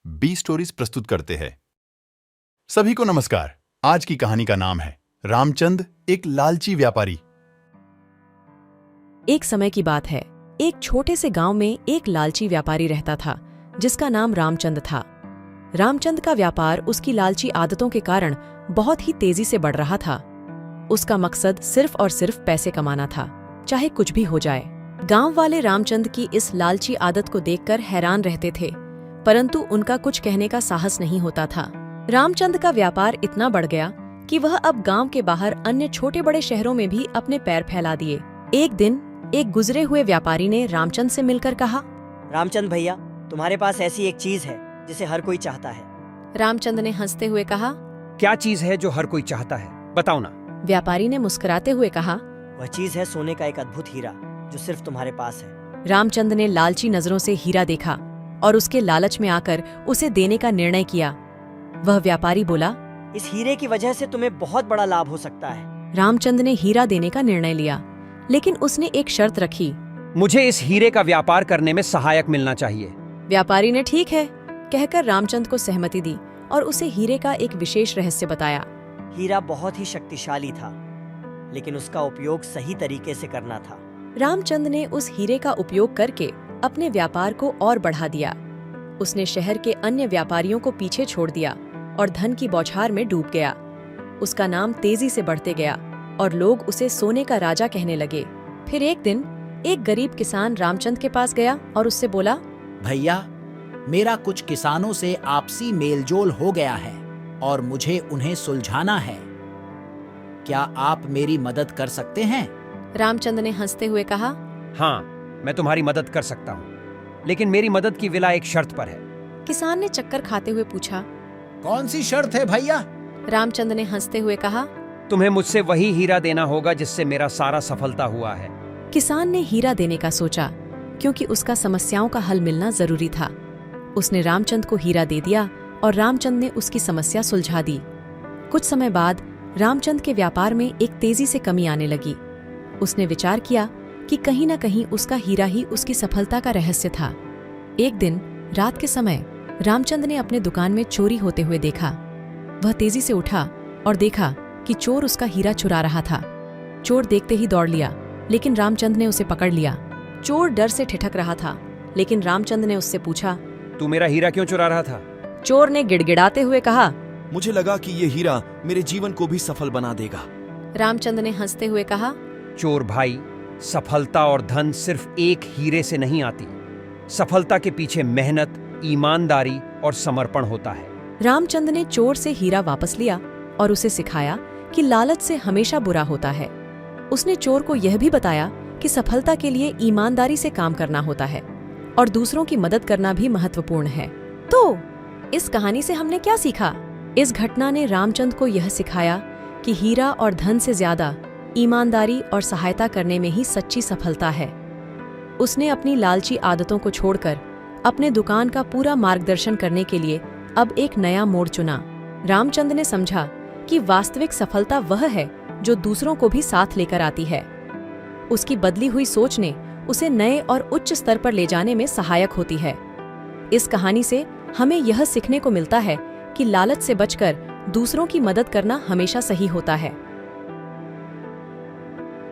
B stories प्रस्तुत करते हैं। सभी को नमस्कार। आज की कहानी का नाम है रामचंद एक लालची व्यापारी। एक समय की बात है। एक छोटे से गांव में एक लालची व्यापारी रहता था जिसका नाम रामचंद था। रामचंद का व्यापार उसकी लालची आदतों के कारण बहुत ही तेजी से बढ़ रहा था। उसका मकसद सिर्फ और सिर्फ पैसे कमाना था, चाहे कुछ भी हो जाए। गांव वाले रामचंद की इस लालची आदत को देखकर हैरान रहते थे, परंतु उनका कुछ कहने का साहस नहीं होता था। रामचंद का व्यापार इतना बढ़ गया कि वह अब गांव के बाहर अन्य छोटे बड़े शहरों में भी अपने पैर फैला दिए। एक दिन एक गुजरे हुए व्यापारी ने रामचंद से मिलकर कहा, रामचंद भैया, तुम्हारे पास ऐसी एक चीज है जिसे हर कोई चाहता है। रामचंद ने हंसते हुए कहा, क्या चीज है जो हर कोई चाहता है, बताओ ना। व्यापारी ने मुस्कुराते हुए कहा, वह चीज है सोने का एक अद्भुत हीरा जो सिर्फ तुम्हारे पास है। रामचंद ने लालची नजरों से हीरा देखा और उसके लालच में आकर उसे देने का निर्णय किया। वह व्यापारी बोला, इस हीरे की वजह से तुम्हें बहुत बड़ा लाभ हो सकता है। रामचंद ने हीरा देने का निर्णय लिया, लेकिन उसने एक शर्त रखी। मुझे इस हीरे का व्यापार करने में सहायक मिलना चाहिए। व्यापारी ने ठीक है कहकर रामचंद को सहमति दी और उसे हीरे का एक विशेष रहस्य बताया। हीरा बहुत ही शक्तिशाली था, लेकिन उसका उपयोग सही तरीके से करना था। रामचंद ने उस हीरे का उपयोग करके अपने व्यापार को और बढ़ा दिया। उसने शहर के अन्य व्यापारियों को पीछे छोड़ दिया और धन की बौछार में डूब गया। उसका नाम तेजी से बढ़ते गया और लोग उसे सोने का राजा कहने लगे। फिर एक दिन एक गरीब किसान रामचंद के पास गया और उससे बोला, भैया, मेरा कुछ किसानों से आपसी मेलजोल हो गया है और मुझे उन्हें सुलझाना है। क्या आप मेरी मदद कर सकते हैं? रामचंद ने हंसते हुए कहा, हाँ, मैं तुम्हारी मदद कर सकता हूँ, लेकिन मेरी मदद की विला एक शर्त पर है। किसान ने चक्कर खाते हुए पूछा, कौन सी शर्त है भैया? रामचंद ने हंसते हुए कहा, तुम्हें मुझसे वही हीरा देना होगा जिससे मेरा सारा सफलता हुआ है। किसान ने हीरा देने का सोचा, क्योंकि उसका समस्याओं का हल मिलना जरूरी था। उसने रामचंद को हीरा दे दिया और रामचंद ने उसकी समस्या सुलझा दी। कुछ समय बाद रामचंद के व्यापार में एक तेजी से कमी आने लगी। उसने विचार किया कि कहीं न कहीं उसका हीरा ही उसकी सफलता का रहस्य था। एक दिन रात के समय रामचंद ने अपने दुकान में चोरी होते हुए देखा। वह तेजी से उठा और देखा कि चोर उसका हीरा चुरा रहा था। चोर देखते ही दौड़ लिया, लेकिन रामचंद ने उसे पकड़ लिया। चोर डर से ठिठक रहा था, लेकिन रामचंद ने उससे पूछा, तू मेरा हीरा क्यों चुरा रहा था? चोर ने गिड़गिड़ाते हुए कहा, मुझे लगा कि ये हीरा मेरे जीवन को भी सफल बना देगा। रामचंद ने हंसते हुए कहा, चोर भाई, सफलता और धन सिर्फ एक हीरे से नहीं आती। सफलता के पीछे मेहनत, ईमानदारी और समर्पण होता है। रामचंद ने चोर से हीरा वापस लिया और उसे सिखाया कि लालच से हमेशा बुरा होता है। उसने चोर को यह भी बताया कि सफलता के लिए ईमानदारी से काम करना होता है और दूसरों की मदद करना भी महत्वपूर्ण है। तो इस कहानी से हमने क्या सीखा? इस घटना ने रामचंद को यह सिखाया कि हीरा और धन से ज्यादा ईमानदारी और सहायता करने में ही सच्ची सफलता है। उसने अपनी लालची आदतों को छोड़कर अपने दुकान का पूरा मार्गदर्शन करने के लिए अब एक नया मोड़ चुना। रामचंद ने समझा कि वास्तविक सफलता वह है जो दूसरों को भी साथ लेकर आती है। उसकी बदली हुई सोच ने उसे नए और उच्च स्तर पर ले जाने में सहायक होती है। इस कहानी से हमें यह सीखने को मिलता है कि लालच से बचकर दूसरों की मदद करना हमेशा सही होता है।